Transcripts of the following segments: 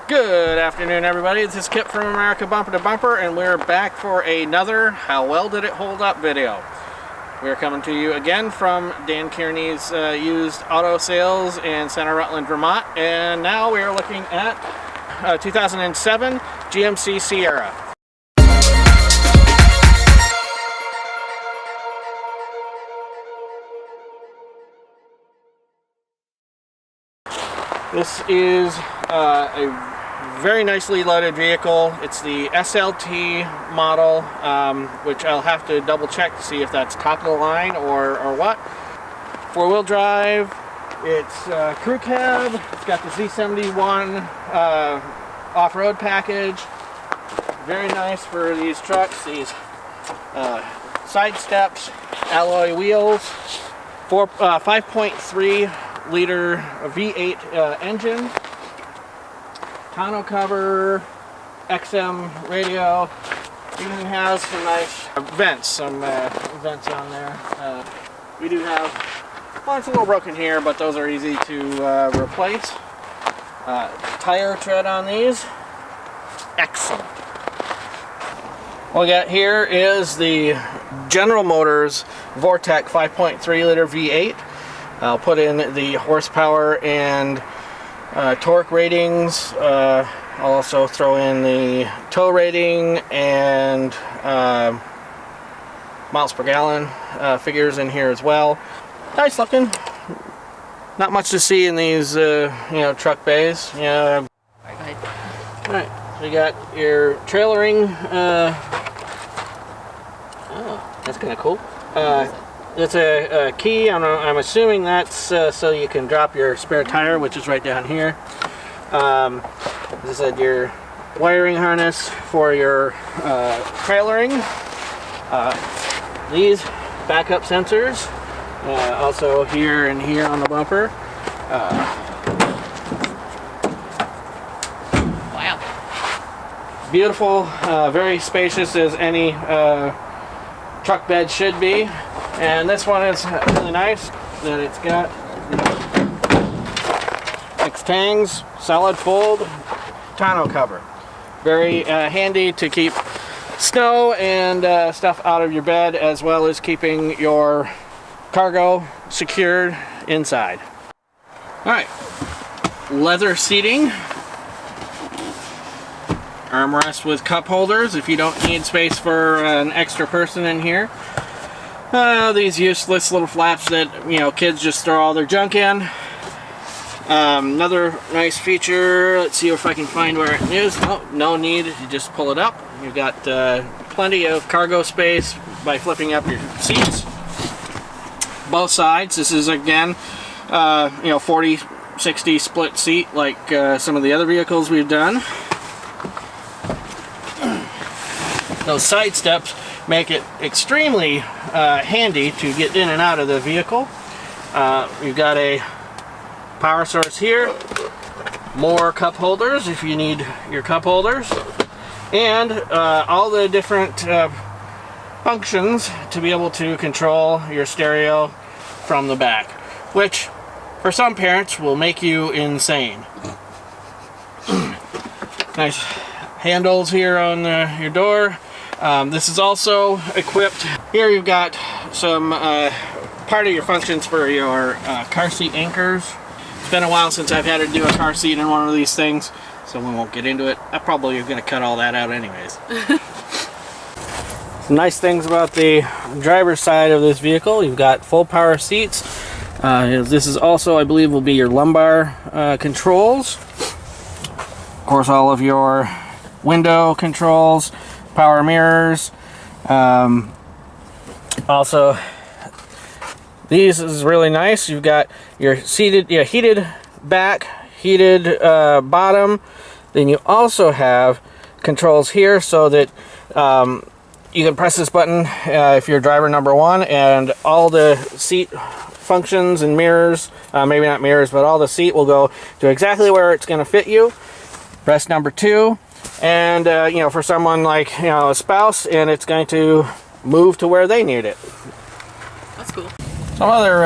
Good afternoon, everybody. This is Kip from America Bumper to Bumper, and we're back for another How Well Did It Hold Up video. We're coming to you again from Dan Kearney's used auto sales in Center Rutland, Vermont, and now we are looking at 2007 GMC Sierra. This is a very nicely loaded vehicle. It's the SLT model, which I'll have to double check to see if that's top of the line or what. Four-wheel drive. It's crew cab. It's got the Z71 off-road package. Very nice for these trucks. These side steps, alloy wheels, 5.3 liter V8 engine, tonneau cover, XM radio. Even has some nice vents, vents on there. We do have, well, it's a little broken here, but those are easy to replace. Tire tread on these, excellent. What we got here is the General Motors Vortec 5.3 liter V8. I'll put in the horsepower and torque ratings. I'll also throw in the tow rating and miles per gallon figures in here as well. Nice looking. Not much to see in these truck bays. Yeah. Alright, so you got your trailering. Oh, that's kind of cool. It's a key. I'm assuming that's so you can drop your spare tire, which is right down here. This is your wiring harness for your trailering. These backup sensors, also here and here on the bumper. Wow. Beautiful, very spacious as any truck bed should be. And this one is really nice that it's got 6 tangs, solid fold, tonneau cover. Very handy to keep snow and stuff out of your bed, as well as keeping your cargo secured inside. Alright, leather seating. Armrest with cup holders if you don't need space for an extra person in here. These useless little flaps that, kids just throw all their junk in. Another nice feature, let's see if I can find where it is. Oh, no need, you just pull it up. You've got plenty of cargo space by flipping up your seats. Both sides, this is again, 40-60 split seat like some of the other vehicles we've done. Those side steps make it extremely handy to get in and out of the vehicle. You've got a power source here, more cup holders if you need your cup holders, and all the different functions to be able to control your stereo from the back, which for some parents will make you insane. Nice handles here on your door. This is also equipped. Here you've got some part of your functions for your car seat anchors. It's been a while since I've had to do a car seat in one of these things, so we won't get into it. I probably am going to cut all that out anyways. Some nice things about the driver's side of this vehicle. You've got full power seats. This is also, I believe, will be your lumbar controls. Of course, all of your window controls, power mirrors. Also, these is really nice. You've got your heated back, heated bottom. Then you also have controls here so that you can press this button if you're driver number 1, and all the seat functions and mirrors, maybe not mirrors, but all the seat will go to exactly where it's going to fit you. Press number 2. And for someone like a spouse, and it's going to move to where they need it. That's cool. Some other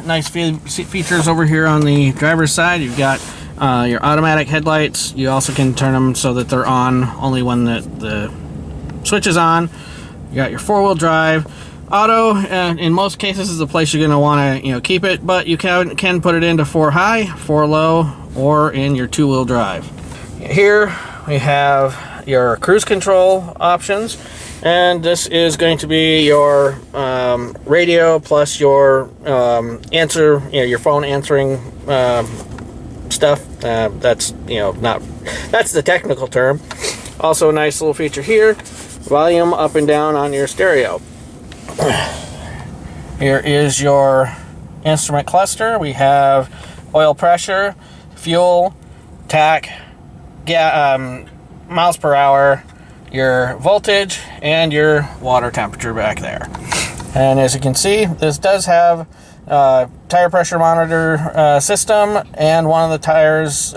nice features over here on the driver's side. You've got Your automatic headlights, you also can turn them so that they're on only when the switch is on. You got your 4-wheel drive. Auto, in most cases, is the place you're going to want to keep it, but you can put it into 4 high, 4 low, or in your 2-wheel drive. Here we have your cruise control options, and this is going to be your radio plus your your phone answering stuff. That's that's the technical term. Also, a nice little feature here: volume up and down on your stereo. Here is your instrument cluster. We have oil pressure, fuel, tach, miles per hour, your voltage, and your water temperature back there. And as you can see, this does have tire pressure monitor system, and one of the tires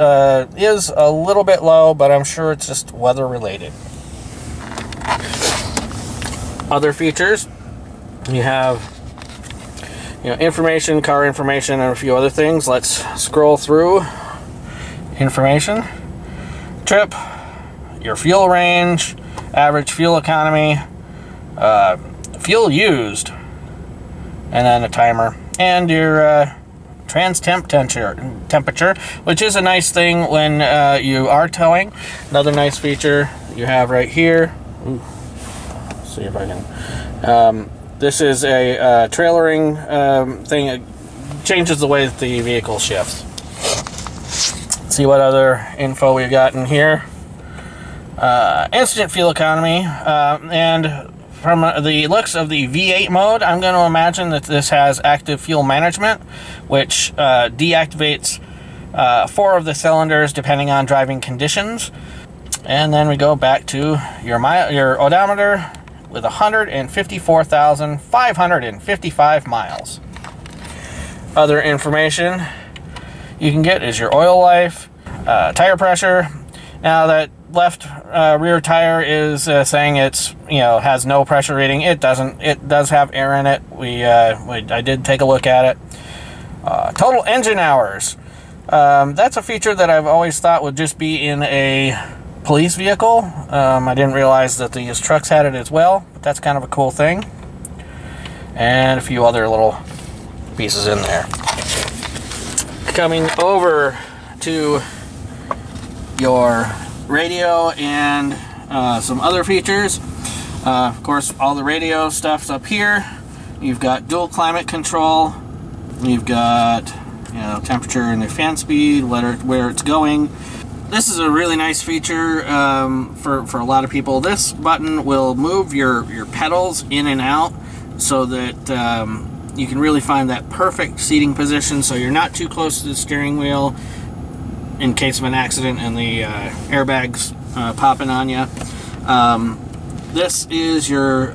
is a little bit low, but I'm sure it's just weather related. Other features, you have information, car information, and a few other things. Let's scroll through information. Trip, your fuel range, average fuel economy, fuel used, and then a timer, and your trans temperature, which is a nice thing when you are towing. Another nice feature you have right here. Ooh, let's see if I can. This is a trailering thing. It changes the way that the vehicle shifts. Let's see what other info we got in here. Instant fuel economy, and from the looks of the V8 mode, I'm going to imagine that this has active fuel management, which deactivates 4 of the cylinders depending on driving conditions. And then we go back to your odometer with 154,555 miles. Other information you can get is your oil life, tire pressure. Now that left rear tire is saying it's has no pressure reading. It doesn't. It does have air in it. I did take a look at it. Total engine hours. That's a feature that I've always thought would just be in a police vehicle. I didn't realize that these trucks had it as well, but that's kind of a cool thing. And a few other little pieces in there. Coming over to your radio and some other features. Of course, all the radio stuff's up here. You've got dual climate control. You've got temperature and the fan speed, where it's going. This is a really nice feature for a lot of people. This button will move your pedals in and out so that you can really find that perfect seating position, so you're not too close to the steering wheel in case of an accident and the airbags popping on you. This is your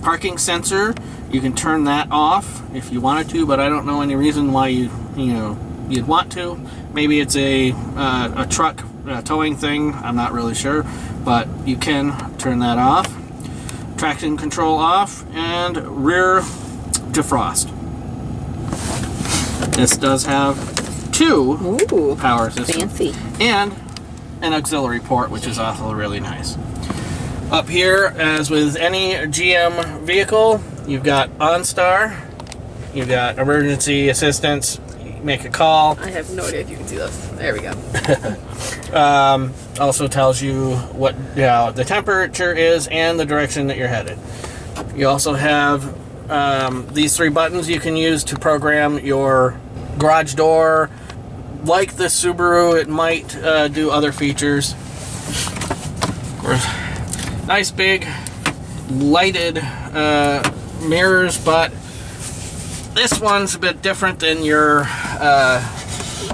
parking sensor. You can turn that off if you wanted to, but I don't know any reason why you'd want to. Maybe it's a truck towing thing. I'm not really sure, but you can turn that off. Traction control off, and rear defrost. This does have 2 power systems. Fancy. And an auxiliary port, which is also really nice. Up here, as with any GM vehicle, you've got OnStar, you've got emergency assistance, make a call. I have no idea if you can see this. There we go. Also tells you what the temperature is and the direction that you're headed. You also have these 3 buttons you can use to program your garage door. Like the Subaru, it might do other features. Of course, nice big lighted mirrors, but this one's a bit different than your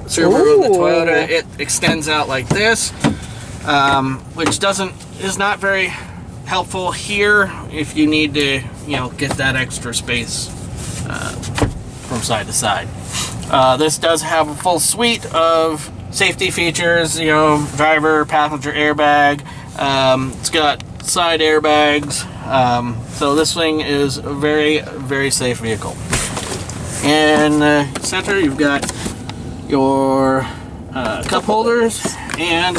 Subaru, the Toyota. It extends out like this, which is not very helpful here if you need to get that extra space from side to side. This does have a full suite of safety features, driver, passenger airbag. It's got side airbags. So this thing is a very, very safe vehicle. In the center, you've got your cup holders, and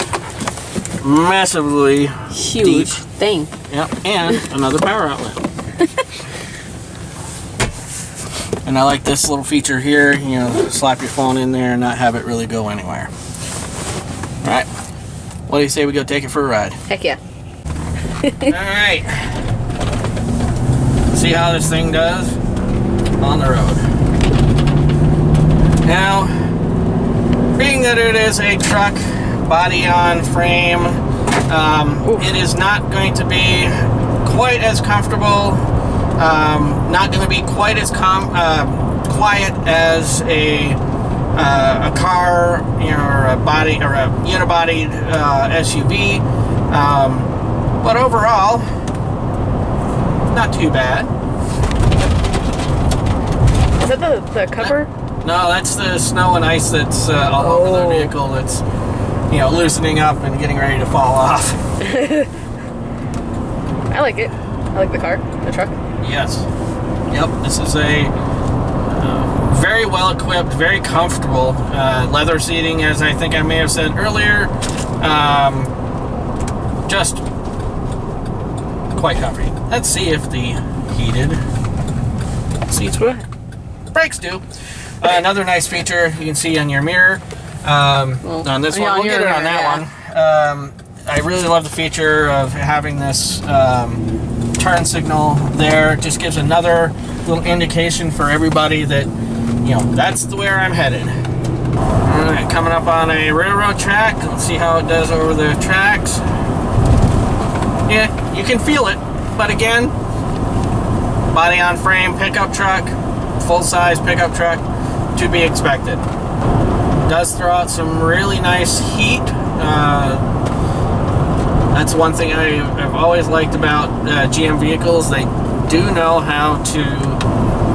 massively Huge deep. thing. Yep, and another power outlet. And I like this little feature here, you know, slap your phone in there and not have it really go anywhere. Alright, what do you say we go take it for a ride? Heck yeah. Alright, see how this thing does on the road. Now, being that it is a truck, body on frame, it is not going to be quite as comfortable, not going to be quite as quiet as a car, you know, or a body or a unibodied SUV, but overall, not too bad. Is that the cover? No, that's the snow and ice that's all over the vehicle. That's, you know, loosening up and getting ready to fall off. I like it. I like the car, the truck. Yes. Yep. This is a very well equipped, very comfortable leather seating, as I think I may have said earlier. Just quite comfy. Let's see if the heated seats work. Brakes do. Another nice feature you can see on your mirror. On this one, we'll get it on that one. I really love the feature of having this turn signal there. It just gives another little indication for everybody that, you know, that's where I'm headed. Alright, coming up on a railroad track. Let's see how it does over the tracks. Yeah, you can feel it, but again, body on frame pickup truck, full-size pickup truck, to be expected. Does throw out some really nice heat. That's one thing I've always liked about GM vehicles. They do know how to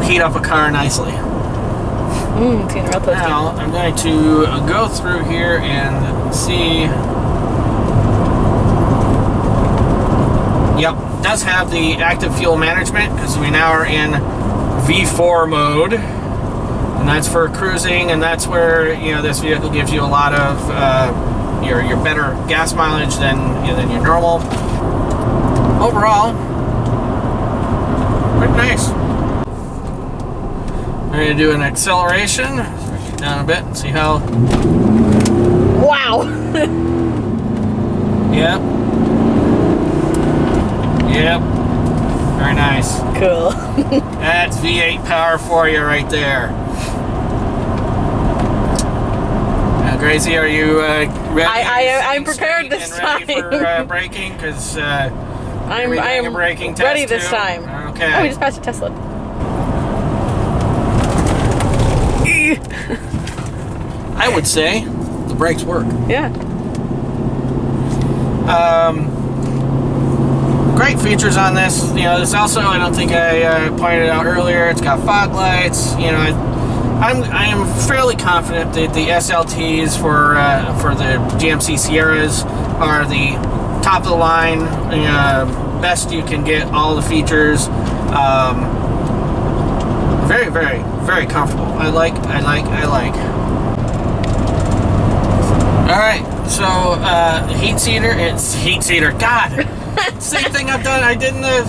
heat up a car nicely. Now I'm going to go through here and see. Yep, it does have the active fuel management because we now are in V4 mode. And that's for cruising, and that's where, you know, this vehicle gives you a lot of your better gas mileage than your normal. Overall, pretty nice. I'm going to do an acceleration, get down a bit and see how. Wow. Yep. Yep. Very nice. Cool. That's V8 power for you right there. Gracie, are you ready? I'm prepared this time. Ready for braking? Because I'm a braking test ready this too? time. Okay. Oh, we just passed a Tesla. I would say the brakes work. Yeah. Great features on this. You know, this also, I don't think I pointed out earlier, it's got fog lights. You know, I am fairly confident that the SLTs for the GMC Sierras are the top of the line, best you can get, all the features. Very, very, very comfortable. I like. All right, so heat seater. It's heat seater. God, same thing I've done. I did in the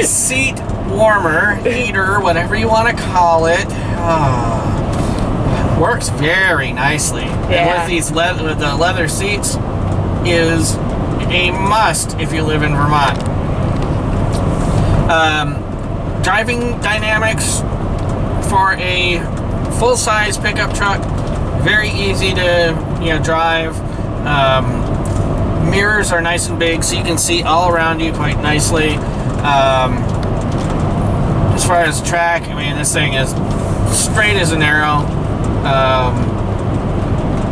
seat warmer, heater, whatever you want to call it. Works very nicely. Yeah. And with these with the leather seats is a must if you live in Vermont. Driving dynamics for a full-size pickup truck, very easy to drive. Mirrors are nice and big, so you can see all around you quite nicely. As far as track, I mean, this thing is straight as an arrow.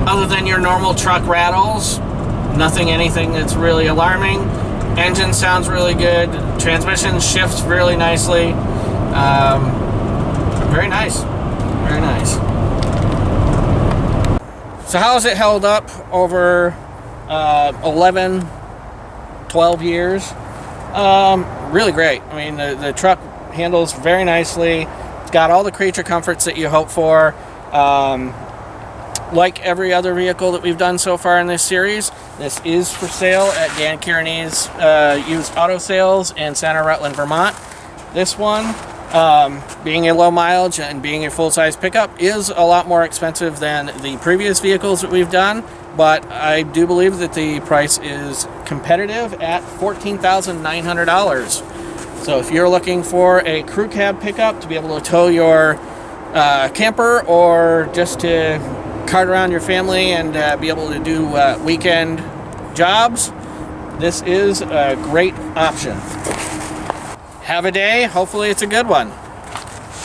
Other than your normal truck rattles, anything that's really alarming. Engine sounds really good. Transmission shifts really nicely. Very nice. Very nice. So how has it held up over 11, 12 years? Really great. I mean, the truck handles very nicely. It's got all the creature comforts that you hope for. like every other vehicle that we've done so far in this series, this is for sale at Dan Kearney's used auto sales in Center Rutland, Vermont. This one, being a low mileage and being a full-size pickup, is a lot more expensive than the previous vehicles that we've done, but I do believe that the price is competitive at $14,900. So if you're looking for a crew cab pickup to be able to tow your camper, or just to cart around your family and be able to do weekend jobs, this is a great option. Have a day. Hopefully it's a good one.